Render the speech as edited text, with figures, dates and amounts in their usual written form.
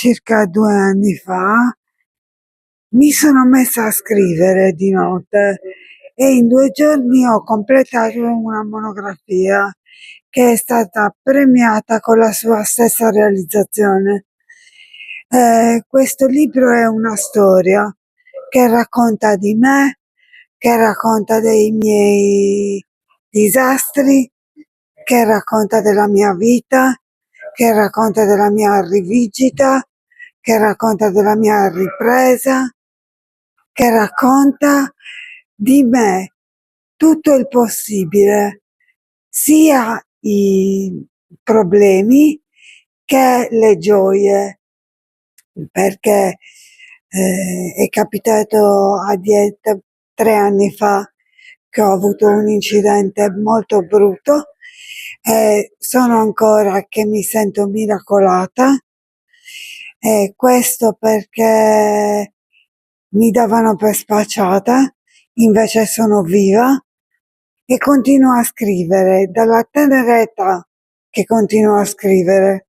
circa 2 anni fa mi sono messa a scrivere di notte e in 2 giorni ho completato una monografia che è stata premiata con la sua stessa realizzazione. Questo libro è una storia che racconta di me, che racconta dei miei disastri, che racconta della mia vita, che racconta della mia rivincita, che racconta della mia ripresa, che racconta di me tutto il possibile, sia i problemi che le gioie, perché è capitato a 3 anni fa che ho avuto un incidente molto brutto e sono ancora che mi sento miracolata, e questo perché mi davano per spacciata, invece sono viva e continuo a scrivere dalla tenera età che continuo a scrivere.